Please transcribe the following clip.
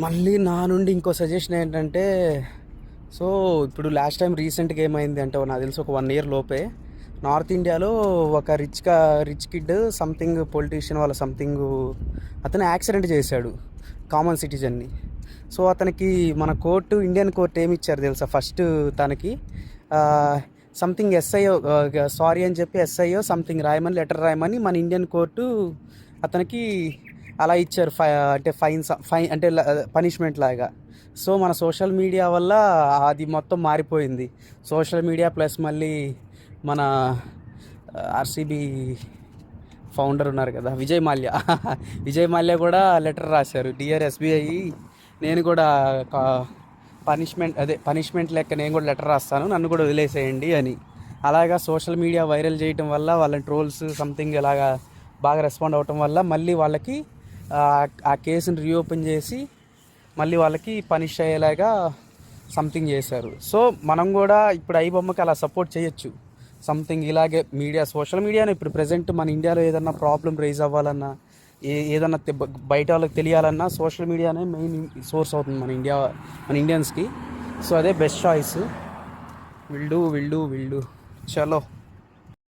మళ్ళీ నా నుండి ఇంకో సజెషన్ ఏంటంటే, సో ఇప్పుడు లాస్ట్ టైం రీసెంట్గా ఏమైంది అంటే నాకు తెలిసి ఒక 1 year లోపే నార్త్ ఇండియాలో ఒక రిచ్ కిడ్ సంథింగ్ పొలిటీషియన్ వాళ్ళ సంథింగ్ అతను యాక్సిడెంట్ చేశాడు కామన్ సిటిజన్ని. సో అతనికి మన ఇండియన్ కోర్టు ఏమి ఇచ్చారు తెలుసా? ఫస్ట్ తనకి సంథింగ్ ఎస్ఐఓ సారీ అని చెప్పి ఎస్ఐఓ సంథింగ్ రాయమని లెటర్ రాయమని మన ఇండియన్ కోర్టు అతనికి అలా ఇచ్చారు. అంటే ఫైన్ అంటే పనిష్మెంట్ లాగా. సో మన సోషల్ మీడియా వల్ల అది మొత్తం మారిపోయింది. సోషల్ మీడియా ప్లస్ మళ్ళీ మన ఆర్సీబీ ఫౌండర్ ఉన్నారు కదా విజయ్ మాల్యా విజయ్ మాల్యా కూడా లెటర్ రాశారు, డియర్ ఎస్బీఐ, నేను కూడా పనిష్మెంట్ లెక్క నేను కూడా లెటర్ రాస్తాను, నన్ను కూడా వదిలేసేయండి అని. అలాగా సోషల్ మీడియా వైరల్ చేయటం వల్ల వాళ్ళని ట్రోల్స్ సంథింగ్ ఇలాగా బాగా రెస్పాండ్ అవ్వటం వల్ల మళ్ళీ వాళ్ళకి ఆ కేసుని రీఓపెన్ చేసి మళ్ళీ వాళ్ళకి పనిష్ అయ్యేలాగా సంథింగ్ చేశారు. సో మనం కూడా ఇప్పుడు ఐబొమ్మకి అలా సపోర్ట్ చేయొచ్చు. సంథింగ్ ఇలాగే సోషల్ మీడియానే ఇప్పుడు ప్రజెంట్ మన ఇండియాలో ఏదన్నా ప్రాబ్లం రైజ్ అవ్వాలన్నా, ఏదన్నా బయట వాళ్ళకి తెలియాలన్నా సోషల్ మీడియానే మెయిన్ సోర్స్ అవుతుంది మన ఇండియన్స్కి. సో అదే బెస్ట్ చాయిస్. విల్ డూ చలో.